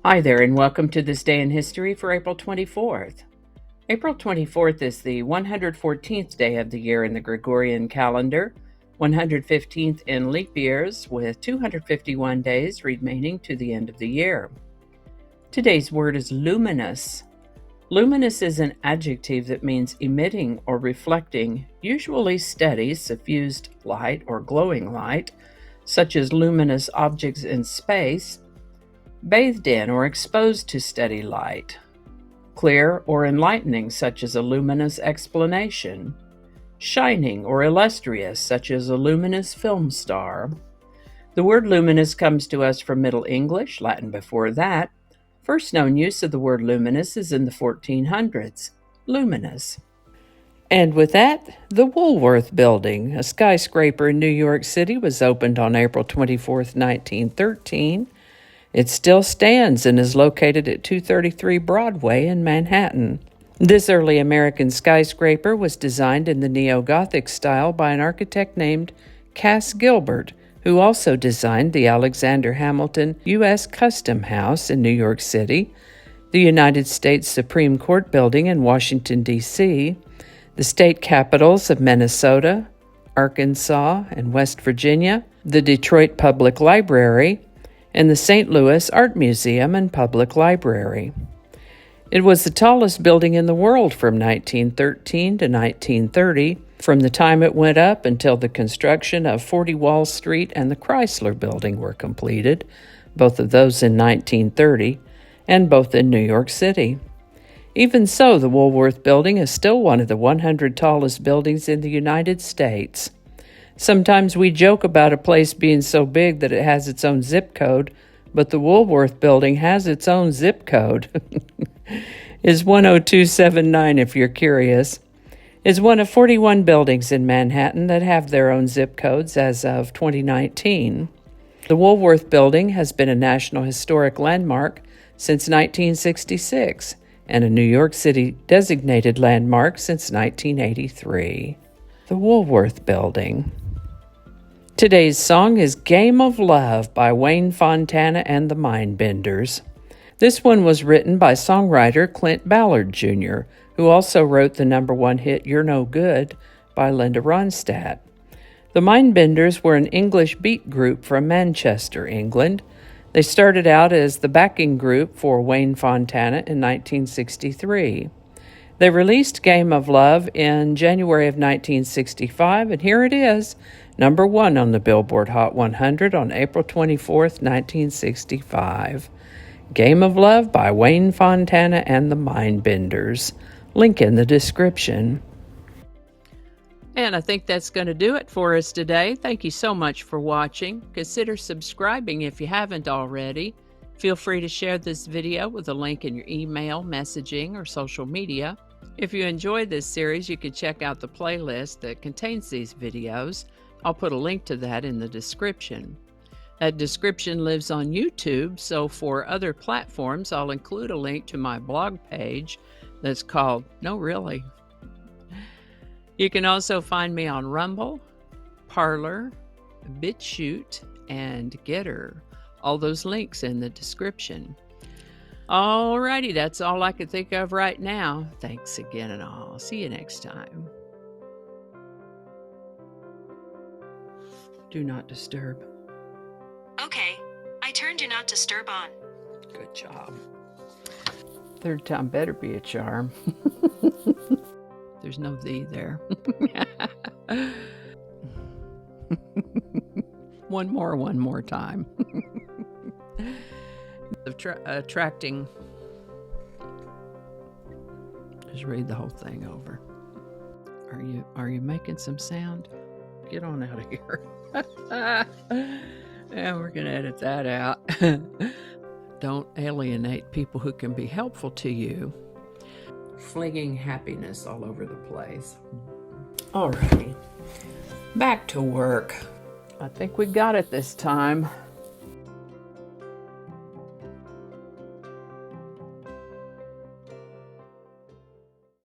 Hi there, and welcome to this day in history for April 24th. April 24th is the 114th day of the year in the Gregorian calendar, 115th in leap years, with 251 days remaining to the end of the year. Today's word is luminous. Luminous is an adjective that means emitting or reflecting, usually steady, suffused light or glowing light, such as luminous objects in space, bathed in or exposed to steady light, clear or enlightening, such as a luminous explanation, shining or illustrious, such as a luminous film star. The word luminous comes to us from Middle English, Latin before that. First known use of the word luminous is in the 1400s, luminous. And with that, the Woolworth Building, a skyscraper in New York City, was opened on April 24th, 1913. It still stands and is located at 233 Broadway in Manhattan. This early American skyscraper was designed in the neo-Gothic style by an architect named Cass Gilbert, who also designed the Alexander Hamilton U.S. Custom House in New York City, the United States Supreme Court building in Washington, D.C., the state capitals of Minnesota, Arkansas, and West Virginia, the Detroit Public Library, and the St. Louis Art Museum and Public Library. It was the tallest building in the world from 1913 to 1930, from the time it went up until the construction of 40 Wall Street and the Chrysler Building were completed, both of those in 1930, and both in New York City. Even so, the Woolworth Building is still one of the 100 tallest buildings in the United States. Sometimes we joke about a place being so big that it has its own zip code, but the Woolworth Building has its own zip code. It's 10279 if you're curious. It's one of 41 buildings in Manhattan that have their own zip codes as of 2019. The Woolworth Building has been a National Historic Landmark since 1966 and a New York City designated landmark since 1983. The Woolworth Building. Today's song is Game of Love by Wayne Fontana and the Mindbenders. This one was written by songwriter Clint Ballard Jr., who also wrote the #1 hit You're No Good by Linda Ronstadt. The Mindbenders were an English beat group from Manchester, England. They started out as the backing group for Wayne Fontana in 1963. They released Game of Love in January of 1965, and here it is, #1 on the Billboard Hot 100 on April 24th, 1965. Game of Love by Wayne Fontana and the Mindbenders. Link in the description. And I think that's going to do it for us today. Thank you so much for watching. Consider subscribing if you haven't already. Feel free to share this video with a link in your email, messaging, or social media. If you enjoyed this series, you can check out the playlist that contains these videos. I'll put a link to that in the description. That description lives on YouTube, so for other platforms, I'll include a link to my blog page that's called No Really. You can also find me on Rumble, Parler, BitChute, and Getter. All those links in the description. Alrighty, that's all I can think of right now. Thanks again, and I'll see you next time. Do not disturb. Okay, I turned Do Not Disturb on. Good job. Third time better be a charm. There's no thee there. One more time. Attracting. Just read the whole thing over. Are you making some sound? Get on out of here. And we're gonna edit that out. Don't alienate people who can be helpful to you. Flinging happiness all over the place. Alrighty, back to work. I think we got it this time.